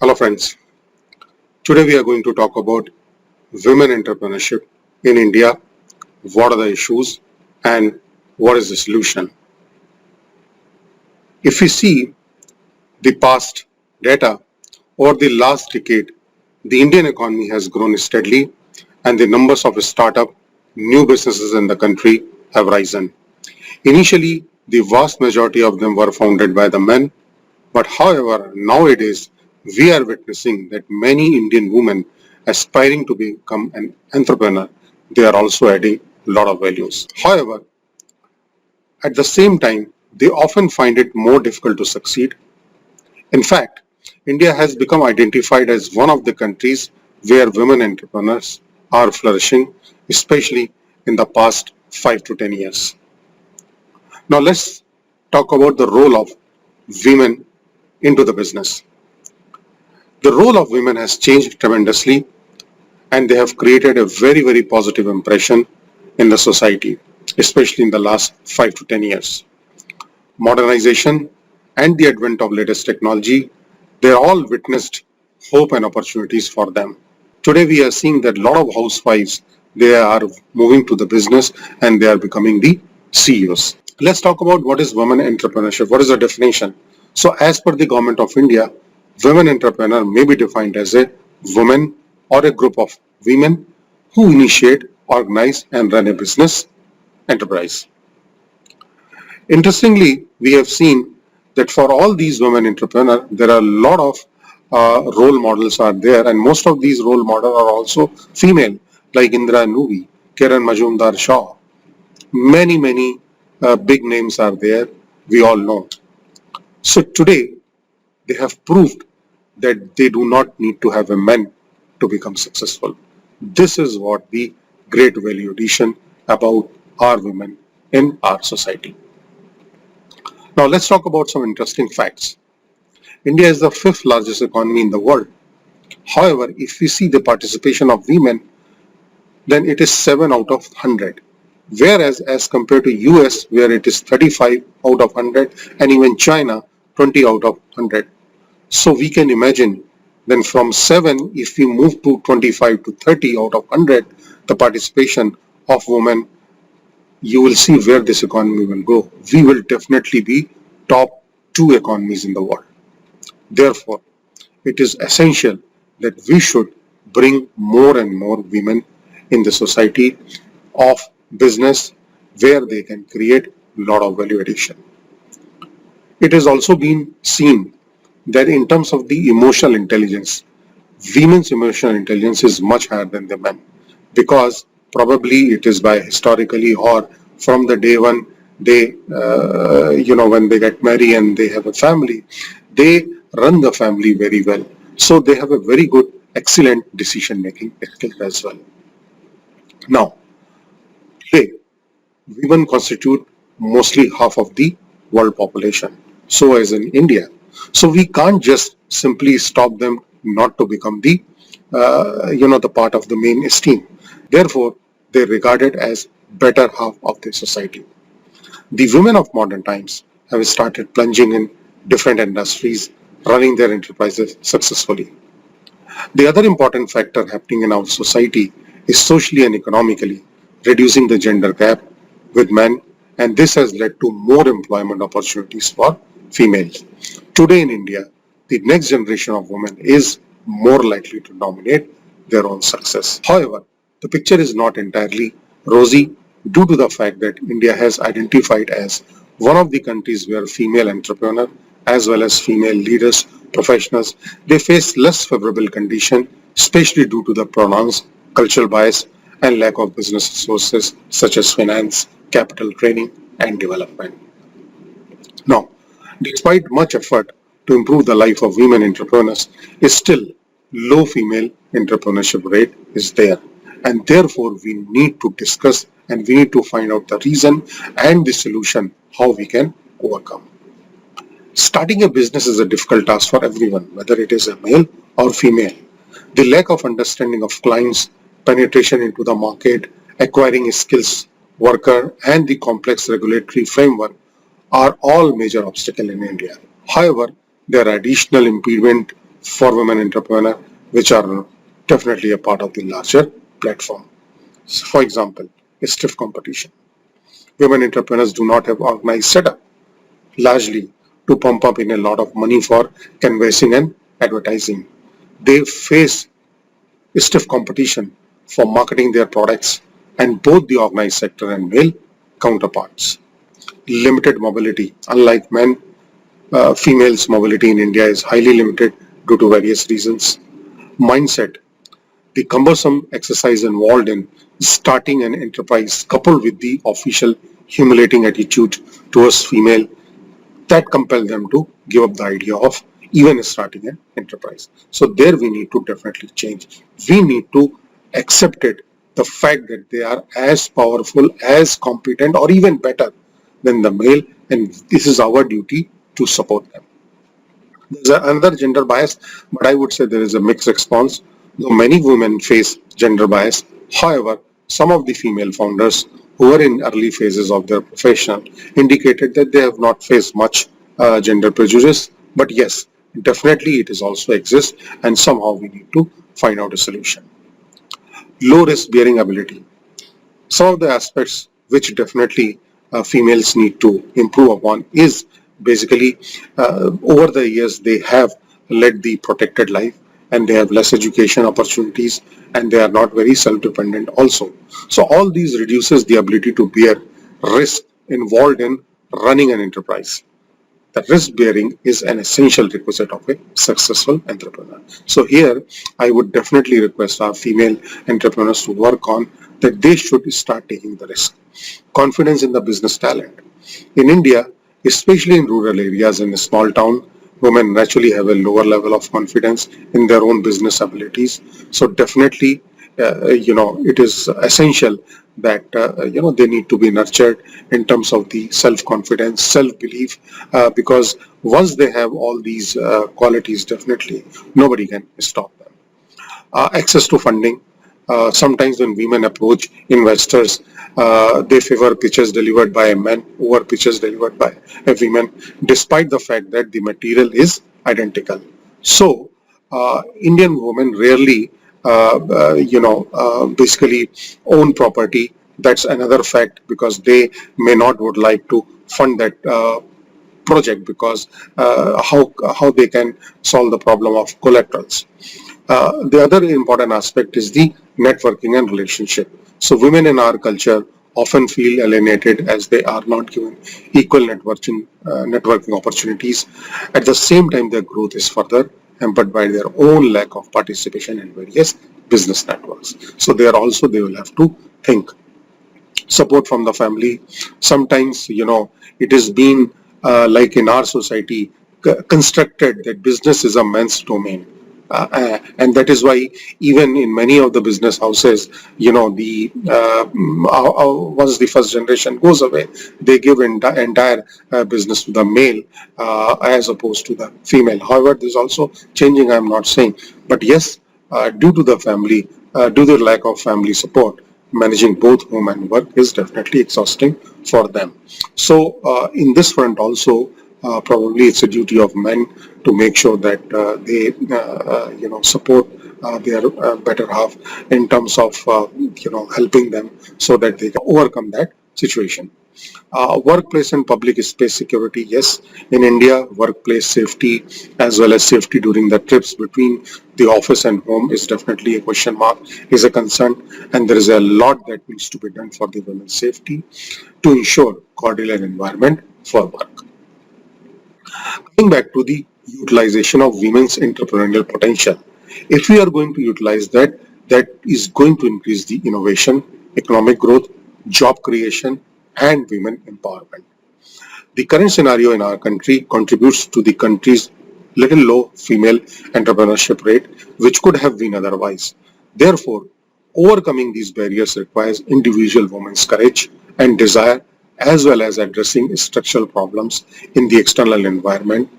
Hello friends, today we are going to talk about women entrepreneurship in India, what are the issues and what is the solution. If we see the past data, over the last decade, the Indian economy has grown steadily and the numbers of startup, new businesses in the country have risen. Initially, the vast majority of them were founded by the men, but however, nowadays we are witnessing that many Indian women aspiring to become an entrepreneur, they are also adding a lot of values. However, at the same time, they often find it more difficult to succeed. In fact, India has become identified as one of the countries where women entrepreneurs are flourishing, especially in the past 5 to 10 years. Now let's talk about the role of women into the business. The role of women has changed tremendously and they have created a very positive impression in the society, especially in the last 5 to 10 years. Modernization and the advent of latest technology, they all witnessed hope and opportunities for them. Today we are seeing that a lot of housewives, they are moving to the business and they are becoming the CEOs. Let's talk about what is women entrepreneurship. What is the definition? So as per the Government of India, women entrepreneur may be defined as a woman or a group of women who initiate, organize and run a business enterprise. Interestingly, we have seen that for all these women entrepreneurs, there are a lot of role models are there and most of these role models are also female like Indra Nooyi, Kiran Majumdar-Shaw. Many big names are there, we all know. So today, they have proved that they do not need to have a man to become successful. This is what the great value addition about our women in our society. Now let's talk about some interesting facts. India is the 5th largest economy in the world. However, if we see the participation of women, then it is 7 out of 100. Whereas as compared to US where it is 35 out of 100 and even China 20 out of 100. So we can imagine then from 7 if we move to 25 to 30 out of 100 the participation of women, you will see where this economy will go. We will definitely be top 2 economies in the world. Therefore, it is essential that we should bring more and more women in the society of business where they can create a lot of value addition. It has also been seen that in terms of the emotional intelligence, women's emotional intelligence is much higher than the men because probably it is by historically or from the day one they, when they get married and they have a family, they run the family very well. So they have a very good, excellent decision making skill as well. Now, today, women constitute mostly half of the world population. So as in India. So we can't just simply stop them not to become the, the part of the mainstream. Therefore, they are regarded as better half of the society. The women of modern times have started plunging in different industries, running their enterprises successfully. The other important factor happening in our society is socially and economically reducing the gender gap with men, and this has led to more employment opportunities for females. Today in India, the next generation of women is more likely to dominate their own success. However, the picture is not entirely rosy due to the fact that India has identified as one of the countries where female entrepreneurs as well as female leaders, professionals, they face less favorable condition, especially due to the pronounced cultural bias and lack of business resources such as finance, capital training and development. Now, despite much effort to improve the life of women entrepreneurs, is still low female entrepreneurship rate is there. And therefore, we need to discuss and we need to find out the reason and the solution how we can overcome. Starting a business is a difficult task for everyone, whether it is a male or female. The lack of understanding of clients, penetration into the market, acquiring skills, worker, and the complex regulatory framework are all major obstacles in India. However, there are additional impediments for women entrepreneurs, which are definitely a part of the larger platform. So for example, a stiff competition. Women entrepreneurs do not have organized setup, largely to pump up in a lot of money for canvassing and advertising. They face stiff competition for marketing their products, and both the organized sector and male counterparts. Limited mobility. Unlike men, females' mobility in India is highly limited due to various reasons. Mindset. The cumbersome exercise involved in starting an enterprise, coupled with the official humiliating attitude towards female, that compel them to give up the idea of even starting an enterprise. So there we need to definitely change. We need to accept it, the fact that they are as powerful, as competent, or even better than the male, and this is our duty to support them. There's another gender bias, but I would say there is a mixed response. Though many women face gender bias, however, some of the female founders who were in early phases of their profession indicated that they have not faced much gender prejudice. But yes, definitely it is also exists, and somehow we need to find out a solution. Low risk bearing ability. Some of the aspects which definitely females need to improve upon is basically over the years they have led the protected life, and they have less education opportunities, and they are not very self-dependent also. So all these reduces the ability to bear risk involved in running an enterprise. The risk bearing is an essential requisite of a successful entrepreneur. So here I would definitely request our female entrepreneurs to work on that they should start taking the risk. Confidence in the business talent. In India, especially in rural areas and small town, women naturally have a lower level of confidence in their own business abilities. So definitely, it is essential that, they need to be nurtured in terms of the self-confidence, self-belief, because once they have all these qualities, definitely nobody can stop them. Access to funding. Sometimes when women approach investors, they favor pitches delivered by a man over pitches delivered by a woman, despite the fact that the material is identical. So, Indian women rarely, basically own property. That's another fact, because they may not would like to fund that project, because how they can solve the problem of collaterals. The other important aspect is the networking and relationship. So women in our culture often feel alienated as they are not given equal networking opportunities. At the same time, their growth is further hampered by their own lack of participation in various business networks. So they will have to think. Support from the family. Sometimes, it has been like in our society constructed that business is a man's domain. And that is why even in many of the business houses, the once the first generation goes away, they give entire business to the male as opposed to the female. However, this is also changing, I'm not saying, but yes, due to the family, due to the lack of family support, managing both home and work is definitely exhausting for them. So in this front also, probably it's a duty of men to make sure that they support their better half in terms of helping them so that they can overcome that situation. Workplace and public space security. Yes, in India, workplace safety as well as safety during the trips between the office and home is definitely a question mark, is a concern, and there is a lot that needs to be done for the women's safety to ensure cordial environment for work. Coming back to the utilization of women's entrepreneurial potential, if we are going to utilize that, that is going to increase the innovation, economic growth, job creation, and women empowerment. The current scenario in our country contributes to the country's little low female entrepreneurship rate, which could have been otherwise. Therefore, overcoming these barriers requires individual women's courage and desire, as well as addressing structural problems in the external environment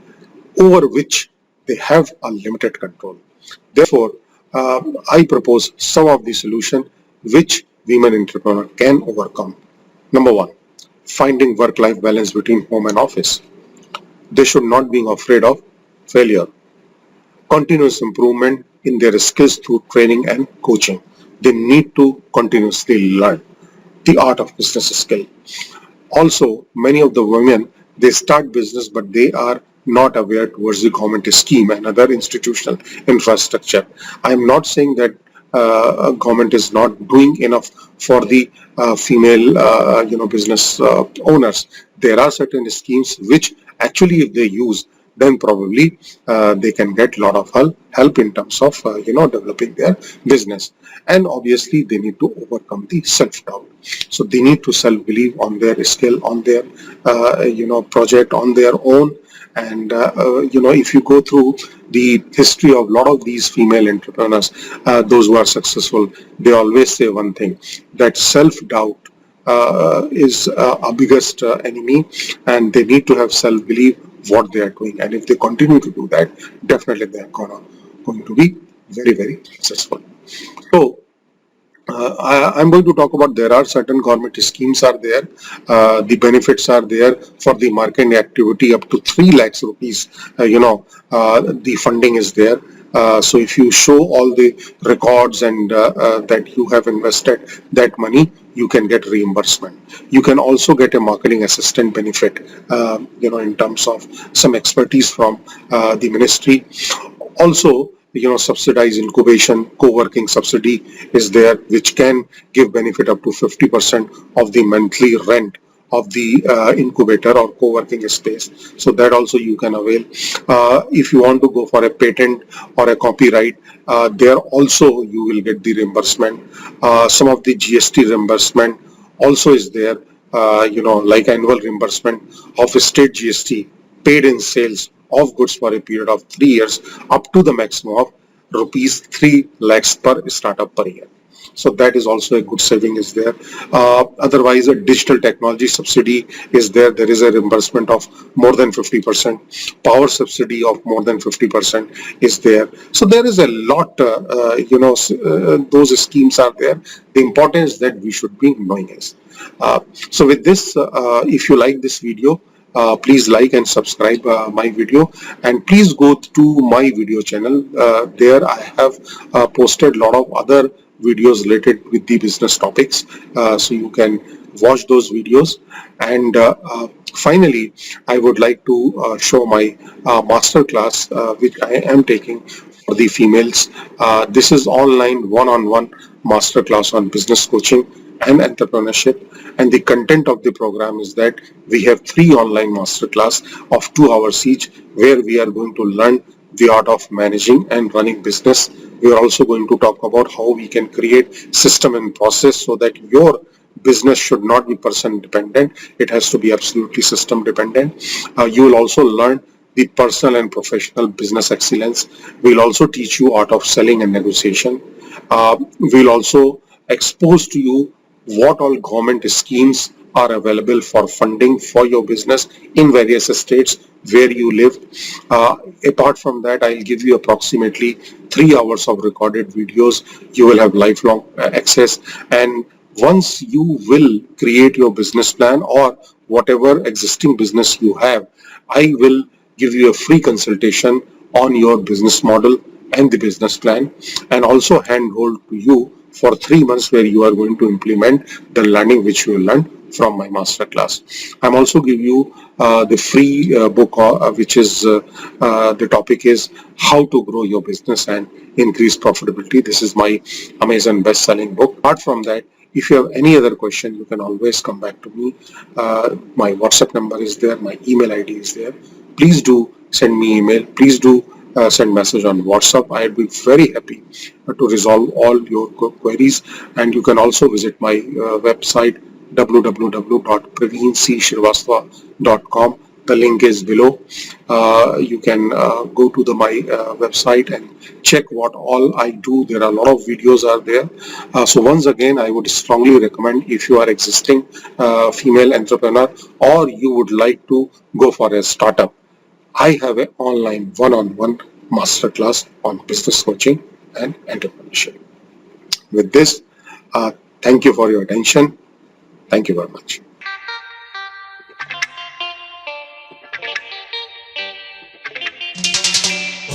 over which they have a limited control. Therefore, I propose some of the solutions which women entrepreneurs can overcome. Number one, finding work-life balance between home and office. They should not be afraid of failure. continuous improvement in their skills through training and coaching. They need to continuously learn the art of business skill. Also, many of the women, they start business, but they are not aware towards the government scheme and other institutional infrastructure. I am not saying that government is not doing enough for the female, business owners. There are certain schemes which actually, if they use, then probably they can get a lot of help in terms of developing their business. And obviously they need to overcome the self-doubt. So they need to self-believe on their skill, on their project, on their own. And if you go through the history of a lot of these female entrepreneurs, those who are successful, they always say one thing, that self-doubt is our biggest enemy, and they need to have self-belief what they are doing. And if they continue to do that, definitely they are going to be very, very successful. So I'm going to talk about, there are certain government schemes are there. The benefits are there for the marketing activity up to 3 lakhs rupees. The funding is there. So if you show all the records and that you have invested that money, you can get reimbursement. You can also get a marketing assistant benefit, in terms of some expertise from the ministry. Also, subsidized incubation, co-working subsidy is there, which can give benefit up to 50% of the monthly rent of the incubator or co-working space. So that also you can avail. If you want to go for a patent or a copyright, there also you will get the reimbursement. Some of the GST reimbursement also is there, like annual reimbursement of state GST paid in sales of goods for a period of 3 years up to the maximum of rupees 3 lakhs per startup per year. So that is also a good saving is there. Otherwise, a digital technology subsidy is there. There is a reimbursement of more than 50%. Power subsidy of more than 50% is there. So there is a lot, those schemes are there. The importance that we should be knowing is. So with this, if you like this video, please like and subscribe my video, and please go to my video channel. There I have posted a lot of other videos related with the business topics, so you can watch those videos. And finally, I would like to show my master class which I am taking for the females. This is online one-on-one master class on business coaching and entrepreneurship, and the content of the program is that we have 3 online master class of 2 hours each, where we are going to learn the art of managing and running business. We are also going to talk about how we can create system and process so that your business should not be person dependent. It has to be absolutely system dependent. You will also learn the personal and professional business excellence. We'll also teach you art of selling and negotiation. We'll also expose to you what all government schemes are available for funding for your business in various states where you live. Apart from that, I'll give you approximately 3 hours of recorded videos. You will have lifelong access, and once you will create your business plan or whatever existing business you have, I will give you a free consultation on your business model and the business plan, and also handhold to you for 3 months where you are going to implement the learning which you will learn from my master class. I'm also give you the free book which is the topic is how to grow your business and increase profitability. This is my Amazon best-selling book. Apart from that, if you have any other question, you can always come back to me. My WhatsApp number is there, my email ID is there. Please do send me email. Please do send message on WhatsApp. I'd be very happy to resolve all your queries. And you can also visit my website www.praveencshrivastava.com. The link is below. You can go to my website and check what all I do. There are a lot of videos are there. So once again, I would strongly recommend, if you are existing female entrepreneur or you would like to go for a startup, I have an online one-on-one masterclass on business coaching and entrepreneurship. With this, thank you for your attention. Thank you very much.